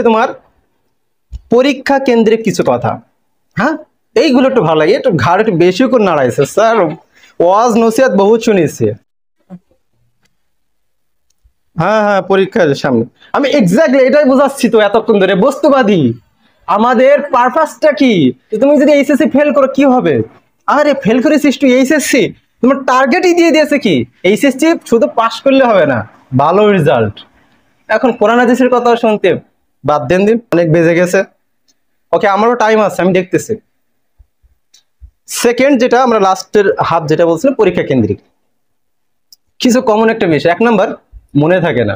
তোমার পরীক্ষা কেন্দ্রিক কিছু কথা। হ্যাঁ, এইগুলো একটু ভালো লাগে, একটু ঘাড় একটু বেশি করে নাড়াইছে স্যার, ওয়াজ নসিহত বহুত শুনেছি। হ্যাঁ হ্যাঁ, পরীক্ষার সামনে আমি এক্স্যাক্টলি এটাই বোঝাচ্ছি তো এতক্ষণ ধরে, বস্তুবাদী। আমাদের পারপাসটা কি? তুমি যদি এইচএসসি ফেল করো কি হবে? আরে ফেল করেছিস তুই এইচএসসি, তোমার টার্গেটই দিয়ে দিয়েছে কি এইচএসসি শুধু পাস করলে হবে না, ভালো রেজাল্ট। এখন কোরআন হাদিসের কথা শুনতে বাদ দেন, দিন অনেক বেজে গেছে। ওকে, আমারও টাইম আছে, আমি দেখতেছি। সেকেন্ড যেটা আমরা লাস্টের হাফ যেটা বলছিলাম পরীক্ষা কেন্দ্রিক, কিছু কমন একটা বিষয়। এক নাম্বার, মনে থাকে না।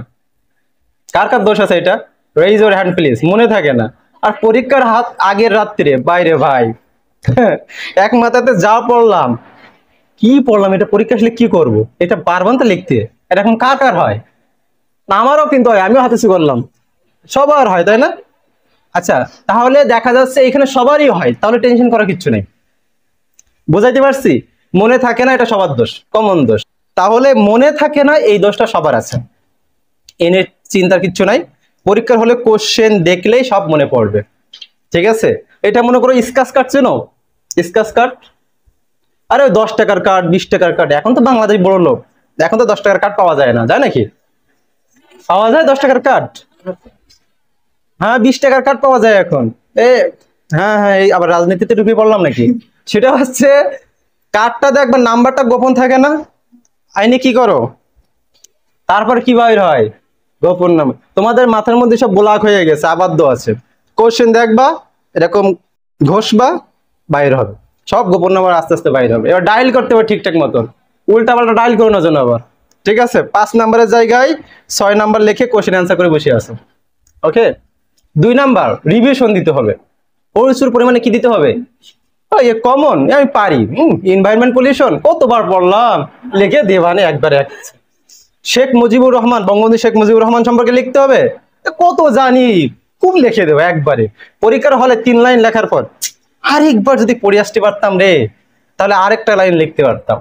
কার কার দোষ আছে এটা? Raise your hand please. মনে থাকে না। আর পরীক্ষার হাত আগের রাত্রে বাইরে ভাই এক মাথাতে যা পড়লাম, কি পড়লাম, এটা পরীক্ষা আসলে কি করব, এটা পারবেন তো লিখতে? এরকম কার কার হয়? আমারও কিন্তু হয়, আমিও হাতে করলাম, সবার হয় তাই না? আচ্ছা, তাহলে দেখা যাচ্ছে এখানে সবারই হয়, তাহলে টেনশন করার কিচ্ছু নেই। বুঝাইতে পারছি? মনে থাকে না, এটা সবার দোষ, কমন দোষ। তাহলে মনে থাকে না এই দোষটা সবার আছে, এনে চিন্তার কিচ্ছু নাই। পরীক্ষার হলে কোশ্চেন দেখলেই সব মনে পড়বে, ঠিক আছে? এটা মনে করো স্কাচ কার্ড, চেনো স্কাচ কার্ড? আরে 10 টাকার কার্ড, 20 টাকার কার্ড, এখন তো বাংলাদেশ বড় লোক, এখন তো 10 টাকার কার্ড পাওয়া যায় না, যায় নাকি? পাওয়া যায় 10 টাকার কার্ড? হ্যাঁ, 20 টাকার কার্ড পাওয়া যায় এখন। এ হ্যাঁ হ্যাঁ, এই আবার রাজনীতিতে ঢুকে পড়লাম নাকি? সেটা হচ্ছে কার্ডটা দেখবে নাম্বারটা গোপন থাকে না, আইনে কি করো, তারপর কি বাইর হয়? গোপন নাম্বার। তোমাদের মাথার মধ্যে সব ব্লক হয়ে গেছে, আবদ্ধ আছে। কোশ্চেন দেখবা, এরকম ঘষবা, বাইর হবে সব গোপন নাম্বার, আস্তে আস্তে বাইর হবে। এবার ডায়াল করতে হবে ঠিকঠাক মতন, উল্টা পাল্টা ডায়াল করো না যেন আবার, ঠিক আছে? 5 নাম্বারের জায়গায় 6 নাম্বার লিখে কোশ্চেন অ্যান্সার করে বসে আসো। ওকে। 2 নাম্বার, রিভিশন দিতে হবে, প্রচুর পরিমাণে কি দিতে হবে? এ কমন, আমি পারি। এনভায়রনমেন্ট পলিউশন কতবার পড়লাম, লিখে দেবানে একবারে। শেখ মুজিবুর রহমান, বঙ্গবন্ধু শেখ মুজিবুর রহমান সম্পর্কে লিখতে হবে, কত জানি, খুব লিখে দেবো একবারে। পরীক্ষার হলে 3 লাইন লেখার পর আরেকবার যদি পড়ে আসতে পারতাম রে, তাহলে আরেকটা লাইন লিখতে পারতাম।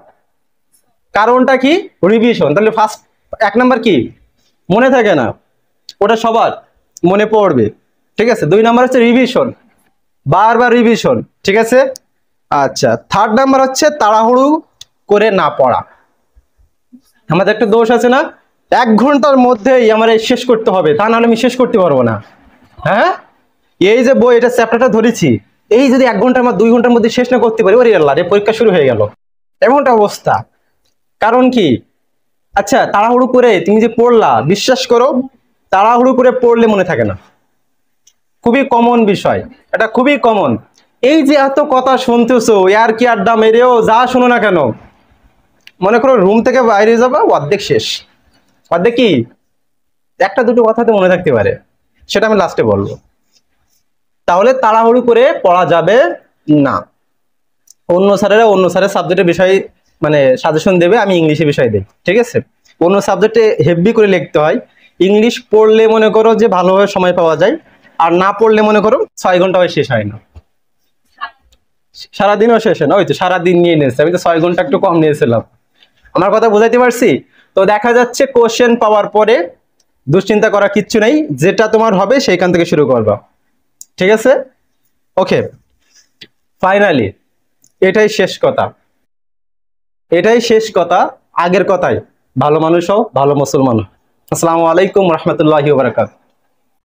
কারণটা কি? রিভিশন। তাহলে ফার্স্ট 1 নাম্বার কি? মনে থাকে না, ওটা সবার মনে পড়বে, ঠিক আছে? 2 নাম্বার হচ্ছে রিভিশন, বারবার রিভিশন, ঠিক আছে? আচ্ছা, 3rd নাম্বার হচ্ছে তাড়াহুড়ো করে না পড়া। আমাদের একটা দোষ আছে না, 1 ঘন্টার মধ্যেই আমার শেষ করতে হবে, তা নাহলে আমি শেষ করতে পারবো না। হ্যাঁ, এই যে বই, এটা চ্যাপ্টারটা ধরেছি, এই যদি 1 ঘন্টার মধ্যে 2 ঘন্টার মধ্যে শেষ না করতে পারি, ওরে আল্লাহ রে, পরীক্ষা শুরু হয়ে গেল, এমনটা অবস্থা। কারণ কি? আচ্ছা, তাড়াহুড়ো করে তুমি যে পড়লা, বিশ্বাস করো তাড়াহুড়ো করে পড়লে মনে থাকে না, খুবই কমন বিষয়, এটা খুবই কমন। এই যে এত কথা শুনতেছো, আর কি আড্ডা মেরেও যা শোনো না কেন, মনে করো রুম থেকে বাইরে যাবা, অর্ধেক শেষ। অর্ধেক কি? 1টা 2টো কথাতে মনে থাকতে পারে, সেটা আমি লাস্টে বলবো। তাহলে তাড়াহুড়ো করে পড়া যাবে না। অন্য স্যারেরা অন্য স্যারের সাবজেক্টের বিষয় মানে সাজেশন দেবে, আমি ইংলিশের বিষয় দেই, ঠিক আছে? অন্য সাবজেক্টে হেভি করে লিখতে হয়, ইংলিশ পড়লে মনে করো যে ভালোভাবে সময় পাওয়া যায়, আর না পড়লে মনে করো 6 ঘন্টা শেষ হয় না, সারাদিনও শেষ হয় না। ওই তো সারাদিন নিয়ে নিয়েছে, আমি তো 6 ঘন্টা একটু কম নিয়েছিলাম। আমার কথা বুঝাইতে পারছি? তো দেখা যাচ্ছে কোশ্চেন পাওয়ার পরে দুশ্চিন্তা করা কিচ্ছু নেই, যেটা তোমার হবে সেইখান থেকে শুরু করবা, ঠিক আছে? ওকে, ফাইনালি এটাই শেষ কথা, এটাই শেষ কথা। আগের কথাই, ভালো মানুষ হও, ভালো মুসলমান হও। আসসালামু আলাইকুম রহমতুল্লাহি ওয়া বারাকাতুহু।